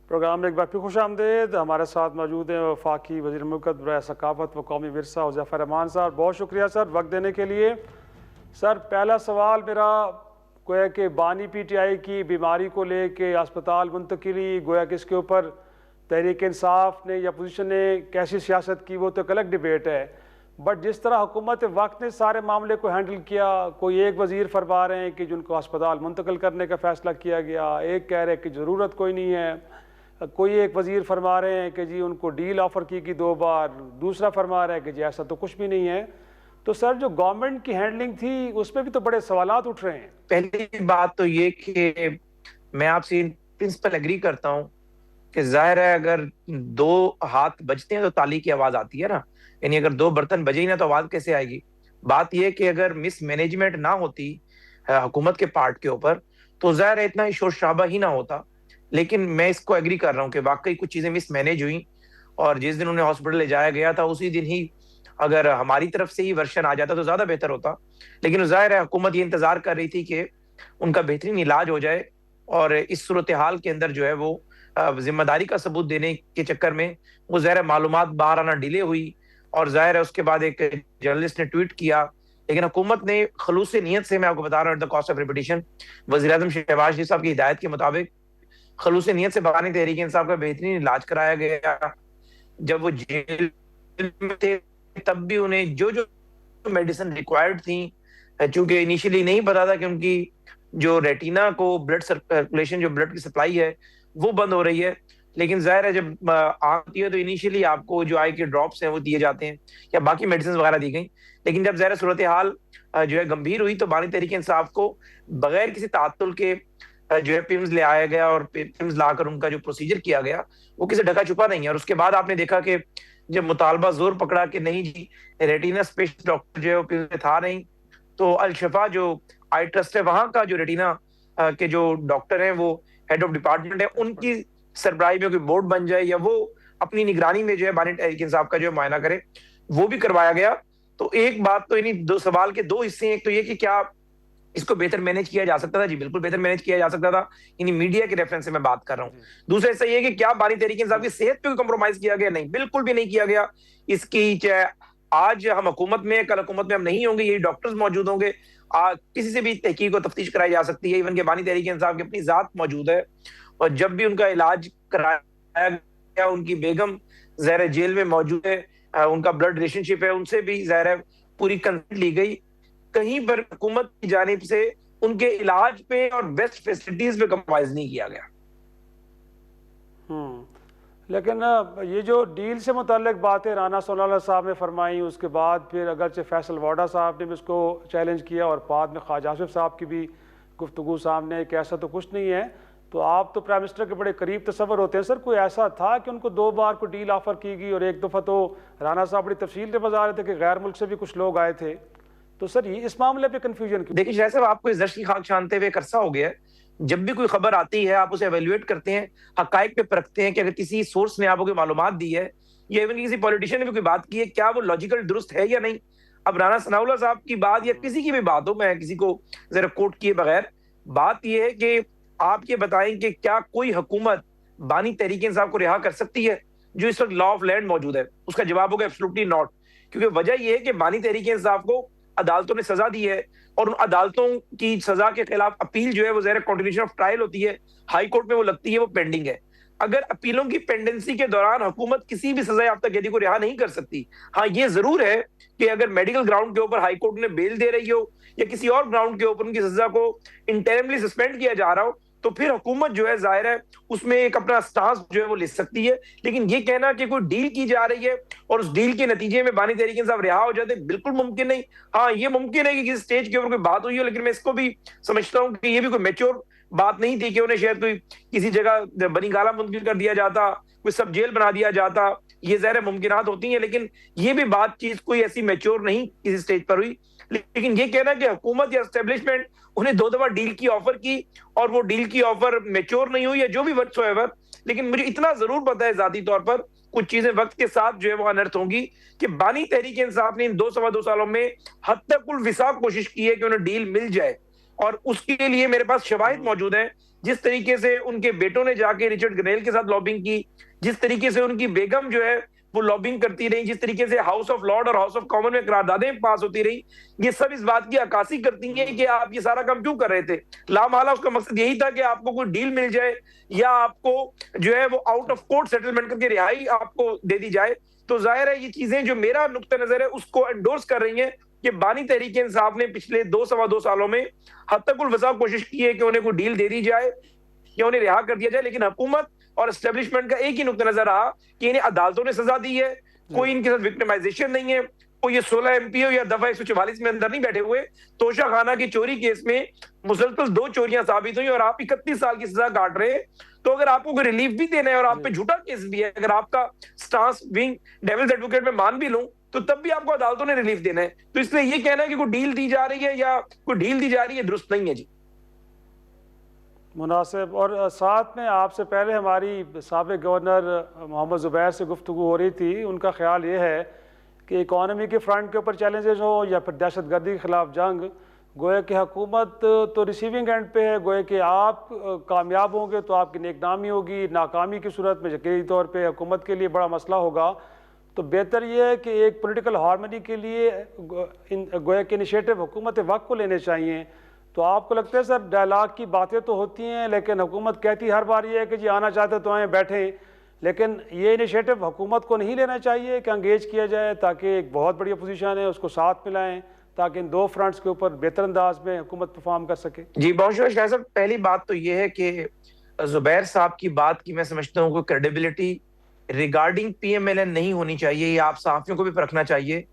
Programme में एक बार फिर खुश आमदेद। हमारे साथ मौजूद हैं वफाकी वज़ीर मुमलिकत बराए सकाफ़त व कौमी विरसा हुज़ैफ़र रहमान साहब। बहुत शुक्रिया सर वक्त देने के लिए। सर पहला सवाल मेरा गोया कि बानी PTI की बीमारी को लेके अस्पताल मुंतकिली गोया कि इसके ऊपर तहरीक इंसाफ ने या पोजीशन ने कैसी सियासत की वो तो एक अलग डिबेट है, बट जिस तरह हुकूमत वक्त ने सारे मामले को हैंडल किया, कोई एक वज़ीर फरमा रहे हैं कि जिनको अस्पताल मुंतकिल करने का फ़ैसला किया गया, एक कह रहे हैं कि ज़रूरत कोई नहीं है, कोई एक वज़ीर फरमा रहे हैं कि जी उनको डील ऑफ़र की 2 बार, दूसरा फरमा रहा है कि जी ऐसा तो कुछ भी नहीं है। तो सर जो गवर्नमेंट की हैंडलिंग थी उसमें भी तो बड़े सवालात उठ रहे हैं। पहली बात तो ये कि मैं आपसे इन प्रिंसिपल एग्री करता हूँ कि जाहिर है अगर 2 हाथ बजते हैं तो ताली की आवाज आती है ना, यानी अगर 2 बर्तन बजे ही ना तो आवाज कैसे आएगी। बात यह कि अगर मिसमैनेजमेंट ना होती हुकूमत के पार्ट के ऊपर तो जाहिर है इतना ही शोर शराबा ही ना होता। लेकिन मैं इसको एग्री कर रहा हूँ कि वाकई कुछ चीजें मिसमैनेज हुई, और जिस दिन उन्हें हॉस्पिटल ले जाया गया था उसी दिन ही अगर हमारी तरफ से ही वर्शन आ जाता तो ज्यादा बेहतर होता। लेकिन जाहिर है हुकूमत ये इंतजार कर रही थी कि उनका बेहतरीन इलाज हो जाए, और इस सूरत हाल के अंदर जो है वो जिम्मेदारी का सबूत देने के चक्कर में वो ज़ाहिर है मालूमात बाहर आना डिले हुई, और जाहिर है उसके बाद एक जर्नलिस्ट ने ट्वीट किया। लेकिन हुकूमत ने खलूस नीयत से, मैं आपको बता रहा हूँ, द कॉस्ट ऑफ रेपिटेशन, वज़ीर आज़म शहबाज शरीफ साहब की हिदायत के मुताबिक खलूस नीयत से बानी तहरीक इंसाफ का बेहतरीन इलाज कराया गया। जब वो जेल में थे तब भी उन्हें जो जो मेडिसिन रिक्वायर्ड थी, चूंकि इनिशियली नहीं पता था कि उनकी जो रेटिना को ब्लड सर्कुलेशन, जो ब्लड की सप्लाई है वो बंद हो रही है। लेकिन जाहिर है जब आती है तो इनिशियली आपको जो आई के ड्रॉप्स हैं वो दिए जाते हैं या बाकी मेडिसिन वगैरह दी गई। लेकिन जब जाहिर सूरत हाल जो है गंभीर हुई तो बानी तहरीक इंसाफ को बगैर किसी तात्तुल के जो है पिम्स ले आया गया, और पिम्स लाकर उनका जो प्रोसीजर किया गया वो किसी ढका छुपा नहीं है। और उसके बाद आपने देखा कि जब मुतालबा जोर पकड़ा कि नहीं जी रेटिना स्पेशलिस्ट डॉक्टर जो है वो पिम्स में था नहीं, तो अल शफा जो आई ट्रस्ट है वहां का जो रेटिना के जो डॉक्टर हैं वो हेड ऑफ डिपार्टमेंट है, उनकी सरबराही में कोई बोर्ड बन जाए या वो अपनी निगरानी में जो है बानी तहरीक इंसाफ का जो मुआयना करे, वो भी करवाया गया। तो एक बात तो इन्हीं 2 सवाल के 2 हिस्से हैं। एक तो ये कि क्या इसको बेहतर मैनेज किया जा सकता था? जी बिल्कुल बेहतर मैनेज किया जा सकता था, इन्हीं मीडिया के रेफरेंस से मैं बात कर रहा हूँ। दूसरा हिस्सा ये कि क्या बानी तहरीक इंसाफ की सेहत पे कॉम्प्रोमाइज किया गया? नहीं, बिल्कुल भी नहीं किया गया। इसकी चाहे आज हम हुकूमत में, कल हुकूमत में हम नहीं होंगे, यही डॉक्टर्स मौजूद होंगे, किसी से भी तहकीक और तफ्तीश कराई जा सकती है। इवन के बानी तहरीक इंसाफ की अपनी जात मौजूद है, और जब भी उनका इलाज कराया गया उनकी बेगम ज़ाहिर जेल में मौजूद है, उनका ब्लड रिलेशनशिप है, उनसे भी ज़ाहिर पूरी कंसेंट ली गई। कहीं पर हुकूमत की जानिब से उनके इलाज पे और बेस्ट फैसिलिटीज पे कम्प्रोमाइज नहीं किया गया। लेकिन ये जो डील से मुताल्लिक बातें राना सोनाला साहब ने फरमाई, उसके बाद फिर अगरचे फैसल वाडा साहब ने भी उसको चैलेंज किया और बाद में ख्वाजा आसिफ साहब की भी गुफ्तगू सामने कि ऐसा तो कुछ नहीं है। तो आप तो प्राइम मिनिस्टर के बड़े करीब तस्वर होते हैं सर, कोई ऐसा था कि उनको 2 बार को डील ऑफर की गई और एक दफ़ा तो राना साहब बड़ी तफसील से बता रहे थे कि गैर मुल्क से भी कुछ लोग आए थे। तो सर ये इस मामले पे कंफ्यूजन क्यों? देखिए शायद साहब, आपको इस दर्श की खाक छानते हुए एक अरसा हो गया है। जब भी कोई खबर आती है आप उसे एवेल्युएट करते हैं, हकाइक पे परखते हैं कि अगर किसी सोर्स ने आपको कोई मालूमात दी है या इवन किसी पॉलिटिशियन ने भी कोई बात की है, क्या वो लॉजिकल दुरुस्त है या नहीं। अब राना सनाउल्लाह साहब की बात या किसी की भी बात हो, मैं किसी को जरा कोट किए बगैर, बात यह है कि आप ये बताएं कि क्या कोई हुकूमत बानी तहरीक इंसाफ को रिहा कर सकती है जो इस वक्त लॉ ऑफ लैंड मौजूद है? उसका जवाब होगा एब्सोल्युटली नॉट। क्योंकि वजह यह है कि बानी तहरीक इंसाफ को अदालतों ने सजा दी है, और उन अदालतों की सजा के खिलाफ अपील जो है वो ज़ाहिर कंटिन्यूशन ऑफ ट्रायल होती है, हाई कोर्ट में वो लगती है, वो पेंडिंग है। अगर अपीलों की पेंडेंसी के दौरान हुकूमत किसी भी सजा याफ्ता कैदी को रिहा नहीं कर सकती। हाँ ये जरूर है कि अगर मेडिकल ग्राउंड के ऊपर हाई कोर्ट ने बेल दे रही हो या किसी और ग्राउंड के ऊपर उनकी सजा को इंटरमली सस्पेंड किया जा रहा हो, तो फिर हुकूमत जो है जाहिर है उसमें एक अपना स्टांस जो है वो ले सकती है। लेकिन ये कहना कि कोई डील की जा रही है और उस डील के नतीजे में बानी तहरीक इंसाफ रिहा हो जाते, बिल्कुल मुमकिन नहीं। हाँ ये मुमकिन है कि किसी स्टेज के ऊपर कोई बात हुई हो, लेकिन मैं इसको भी समझता हूँ कि ये भी कोई मेच्योर बात नहीं थी कि उन्हें शायद कोई किसी जगह बनी गाला मुंतकिल कर दिया जाता, कोई सब जेल बना दिया जाता। ये ज़ाहिर मुमकिनात होती हैं, लेकिन ये भी बातचीत कोई ऐसी मेच्योर नहीं किसी स्टेज पर हुई। लेकिन ये कहना कि हुकूमत या एस्टेब्लिशमेंट उन्हें 2 दफा डील की ऑफर की और वो डील की ऑफर मेच्योर नहीं हुई या जो भी व्हाटसोएवर, लेकिन मुझे इतना जरूर पता है जाती तौर पर कुछ चीजें वक्त के साथ जो है वो अनर्थ होंगी कि बानी तहरीक इंसाफ ने इन 2 सवा 2 सालों में हद तक कुल विसाख कोशिश की है कि उन्हें डील मिल जाए, और उसके लिए मेरे पास शवाहिद मौजूद है जिस तरीके से उनके बेटों ने जाके रिचर्ड ग्रेल के साथ लॉबिंग की, जिस तरीके से उनकी बेगम जो है वो लॉबिंग करती रही, जिस तरीके से हाउस ऑफ लॉर्ड और हाउस ऑफ कॉमन में करारदादें पास होती रही, ये सब इस बात की अक्कासी करती हैं कि आप ये सारा काम क्यों कर रहे थे। लामहला उसका मकसद यही था कि आपको कोई डील मिल जाए या आपको जो है वो आउट ऑफ कोर्ट सेटलमेंट करके रिहाई आपको दे दी जाए। तो जाहिर है ये चीजें जो मेरा नुक्ता नजर है उसको एंडोर्स कर रही हैं कि बानी तहरीक इंसाफ ने पिछले 2 सवा 2 सालों में हद तक उल वसा कोशिश की है कि उन्हें कोई डील दे दी जाए या उन्हें रिहा कर दिया जाए, लेकिन हुकूमत और एस्टेब्लिशमेंट का एक ही नुक्ता नजर रहा कि इन्हें अदालतों ने सजा दी है, कोई इनके साथ विक्टिमाइजेशन नहीं है, कोई ये 16 एमपी या दफा 144 में अंदर नहीं बैठे हुए। तोशा खाना की चोरी केस में मुसलसल 2 चोरियां साबित हुई और आप 31 साल की सजा काट रहे हैं। तो अगर आपको कोई रिलीफ भी देना है और आप पे झूठा केस भी है, अगर आपका स्टांस विंग डेविल्स एडवोकेट में मान भी लूं, तो तब भी आपको अदालतों ने रिलीफ देना है। तो इसलिए ये कहना है कि कोई डील दी जा रही है या कोई डील दी जा रही है, दुरुस्त नहीं है जी। मुनासिब। और साथ में आपसे पहले हमारी साबिक गवर्नर मोहम्मद ज़ुबैर से गुफ्तगू हो रही थी, उनका ख्याल ये है कि इकॉनमी के फ्रंट के ऊपर चैलेंजेस हो या फिर दहशतगर्दी के ख़िलाफ़ जंग, गोया कि हुकूमत तो रिसीविंग एंड पे है, गोया कि आप कामयाब होंगे तो आपकी नेकनामी होगी, नाकामी की सूरत में यकीनी तौर पे हुकूमत के लिए बड़ा मसला होगा। तो बेहतर ये है कि एक पॉलिटिकल हार्मनी के लिए गोया के इनिशिएटिव हुकूमत वक्त को लेने चाहिए। तो आपको लगता है सर डायलॉग की बातें तो होती हैं लेकिन हुकूमत कहती हर बार ये है कि जी आना चाहते तो आएँ बैठें, लेकिन ये इनिशिएटिव हुकूमत को नहीं लेना चाहिए कि एंगेज किया जाए ताकि एक बहुत बड़ी अपोजिशन है उसको साथ मिलाएं ताकि इन 2 फ्रंट्स के ऊपर बेहतर अंदाज में हुकूमत परफॉर्म कर सके। जी बहुत शुक्रिया शाह साहब। पहली बात तो ये है कि जुबैर साहब की बात की मैं समझता हूँ कोई क्रेडिबिलिटी रिगार्डिंग पीएमएलएन नहीं होनी चाहिए, ये आप सहाफियों को भी परखना चाहिए।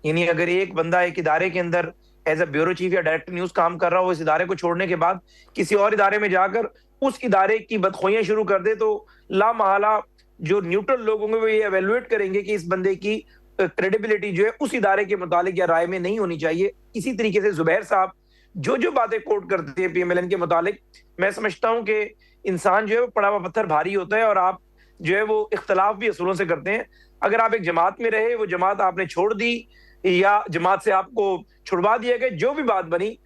यानी अगर एक बंदा एक इदारे के अंदर एज अ ब्यूरो चीफ या डायरेक्टर न्यूज काम कर रहा हो, इस इदारे को छोड़ने के बाद किसी और इदारे में जाकर उस इदारे की बदखोइयां शुरू कर दे, तो लामहला जो न्यूट्रल लोग होंगे वो ये एवेलुएट करेंगे कि इस बंदे की क्रेडिबिलिटी जो है उस इदारे के मुतालिक या राय में नहीं होनी चाहिए। इसी तरीके से जुबैर साहब जो बातें कोट करते हैं पीएमएलएन के मुतालिक, मैं समझता हूं कि इंसान जो है वो पड़ा हुआ पत्थर भारी होता है और आप जो है वो इख्तलाफ भी असूलों से करते हैं। अगर आप एक जमात में रहे, वो जमात आपने छोड़ दी या जमात से आपको छुड़वा दिया गया, जो भी बात बनी,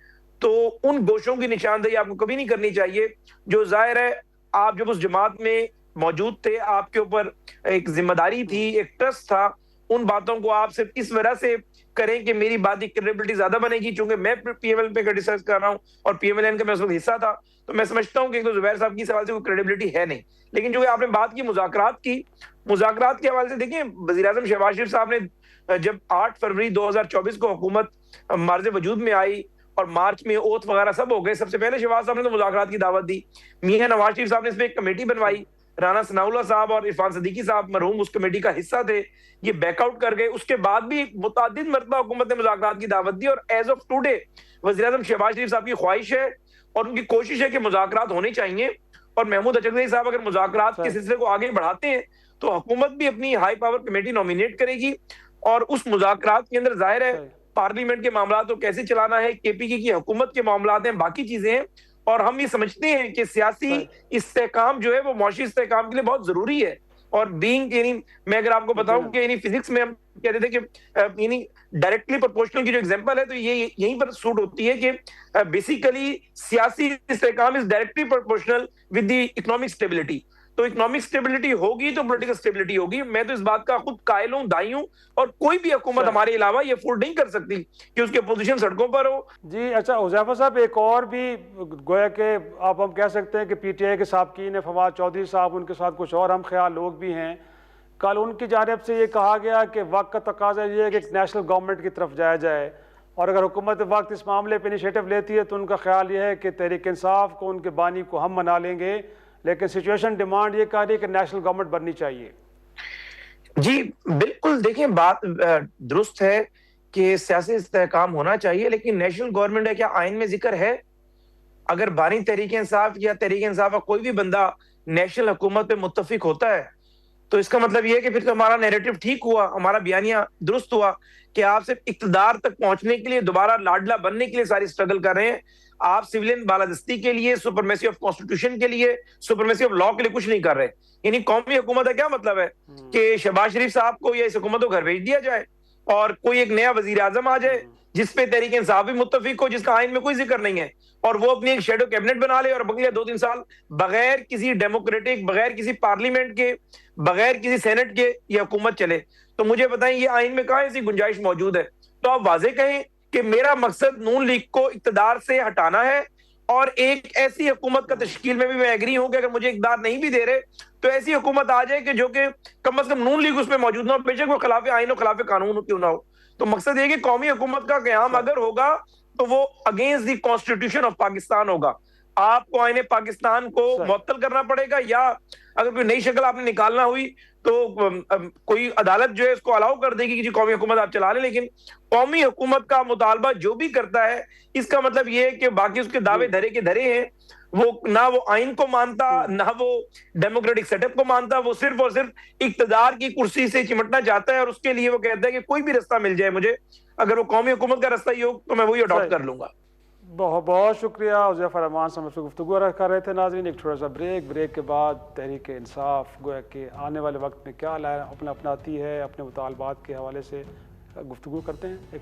तो उन गोशों की निशानदेही आपको कभी नहीं करनी चाहिए। जो जाहिर है आप जब उस जमात में मौजूद थे, आपके ऊपर एक जिम्मेदारी थी, एक ट्रस्ट था, उन बातों को आप सिर्फ इस वजह से करें कि मेरी बात की क्रेडिबिलिटी ज्यादा बनेगी, चूंकि मैं पीएमएल पे क्रिटिसाइज कर रहा हूं और पीएमएलएन का मैं उस वक्त हिस्सा था, तो मैं समझता हूं कि तो जुबैर साहब की सवाल से कोई क्रेडिबिलिटी है नहीं। लेकिन जो आपने बात की मुज़ाकरात के हवाले से, देखिए वज़ीर आज़म शहबाज शरीफ साहब ने जब 8 फरवरी 2024 को हुकूमत मार्ज वजूद में आई और मार्च में ओथ वगैरह सब हो गए, सबसे पहले शहबाज साहब ने तो मुज़ाकरात की दावत दी। मियां नवाज शरीफ साहब ने इसमें एक कमेटी बनवाई, राना सनाउल्लाह साहब और इरफान सदीकी साहब मरहूम उस कमेटी का हिस्सा थे, ये बैकआउट कर गए। उसके बाद भी मुतअद्दिद मरतबा हुकूमत ने मुज़ाकरात की दावत दी और एज ऑफ टुडे वज़ीर आज़म शहबाज शरीफ साहब की ख्वाहिश है और उनकी कोशिश है कि मुज़ाकरात होने चाहिए। और महमूद अचकज़ई साहब अगर मुज़ाकरात के सिलसिले को आगे बढ़ाते हैं तो हुकूमत भी अपनी हाई पावर कमेटी नॉमिनेट करेगी और उस मुज़ाकरात के अंदर जाहिर है पार्लियामेंट के मामला तो कैसे चलाना है, केपीके की हुकूमत के मामला हैं, बाकी चीजें हैं। और हम ये समझते हैं कि सियासी इस्तेहकाम जो है वो मुआशी इस्तेहकाम के लिए बहुत जरूरी है। और बीइंग यानी मैं अगर आपको बताऊं कि यानी फिजिक्स में हम कहते थे कि यानी डायरेक्टली प्रोपोर्शनल की जो एग्जांपल है तो ये यहीं पर सूट होती है कि बेसिकली सियासी इस्तेहकाम is directly proportional with the economic stability. तो इकोनॉमिक स्टेबिलिटी होगी तो पॉलिटिकल स्टेबिलिटी होगी। मैं तो इस बात का खुद कायल हूं, दाई हूं, और कोई भी हुकूमत हमारे अलावा ये अफोर्ड नहीं कर सकती कि उसकी अपोजिशन सड़कों पर हो। जी अच्छा हुज़ैफा साहब, एक और भी गोया के आप हम कह सकते हैं कि पीटीआई के साबकीन है, फवाद चौधरी साहब, उनके साथ कुछ और हम ख्याल लोग भी हैं। कल उनकी जानिब से ये कहा गया कि वक्त का तकाजा ये है कि एक नेशनल गवर्नमेंट की तरफ जाया जाए और अगर हुकूमत वक्त इस मामले पर इनिशिएटिव लेती है तो उनका ख्याल ये है कि तहरीक इंसाफ को, उनके बानी को हम मना लेंगे, लेकिन सिचुएशन डिमांड ये कर रही है कि नेशनल गवर्नमेंट बननी चाहिए। जी बिल्कुल, देखिए बात दुरुस्त है कि सियासी इस्तेहकाम होना चाहिए, लेकिन नेशनल गवर्नमेंट है क्या आइन में जिक्र है? अगर बानी तहरीक इंसाफ या तहरीक इंसाफ का कोई भी बंदा नेशनल हुकूमत पे मुत्तफिक होता है तो इसका मतलब यह है कि फिर तो हमारा नैरेटिव ठीक हुआ, हमारा बयानिया दुरुस्त हुआ कि आप सिर्फ इक्तदार तक पहुंचने के लिए, दोबारा लाडला बनने के लिए सारी स्ट्रगल कर रहे हैं। आप सिविलियन बालादस्ती के लिए, सुपरमेसी ऑफ कॉन्स्टिट्यूशन के लिए, सुपरमेसी ऑफ लॉ के लिए कुछ नहीं कर रहे। यानी कौमी हुकूमत का क्या मतलब है कि शहबाज शरीफ साहब को या इस हुकूमत को घर भेज दिया जाए और कोई एक नया वजीर आजम आ जाए जिस पे तहरीक इंसाफ भी मुत्तफिक हो, जिसका आइन में कोई जिक्र नहीं है, और वो अपनी एक शेडो कैबिनेट बना ले और अगले 2-3 साल बगैर किसी डेमोक्रेटिक, बगैर किसी पार्लियामेंट के, बगैर किसी सेनेट के ये हुकूमत चले, तो मुझे बताएं ये आइन में कहां ऐसी गुंजाइश मौजूद है? तो आप वाजे कहें कि मेरा मकसद नून लीग को इक्तदार से हटाना है, और एक ऐसी हुकूमत का तश्कील में भी मैं एग्री हूं कि अगर मुझे इक़्तिदार नहीं भी दे रहे तो ऐसी हुकूमत आ जाए कि जो कि कम से कम नून लीग उसमें मौजूद ना हो, बेशक वो खिलाफ आइन और खिलाफ कानून क्यों ना हो। तो मकसद ये कि कौमी हुकूमत का क़याम अगर होगा तो वो against the constitution of Pakistan होगा। आपको आईने पाकिस्तान को मुअत्तल करना पड़ेगा, या अगर कोई नई शक्ल आपने निकालना हुई तो कोई अदालत जो है उसको अलाउ कर देगी कि जी कौमी हुकूमत आप चला लें। लेकिन कौमी हुकूमत का मुतालबा जो भी करता है, इसका मतलब ये है कि बाकी उसके दावे धरे के धरे हैं, वो ना वो आइन को मानता, ना वो डेमोक्रेटिक सेटअप को मानता, वो सिर्फ और सिर्फ इक्तदार की कुर्सी से चिमटना चाहता है, और उसके लिए वो कहता है कि कोई भी रास्ता मिल जाए मुझे, अगर वो कौमी हुकूमत का रास्ता ही हो तो मैं वही अडॉप्ट कर लूंगा। बहुत बहुत शुक्रिया हुज़ैफा रहमान साहब से गुफ्तगू कर रहे थे। नाज़रीन, एक थोड़ा सा ब्रेक के बाद तहरीक इंसाफ गोया कि आने वाले वक्त में क्या अपनाती है, अपने मुतालबात के हवाले से गुफ्तगू करते हैं। एक ब्रेक।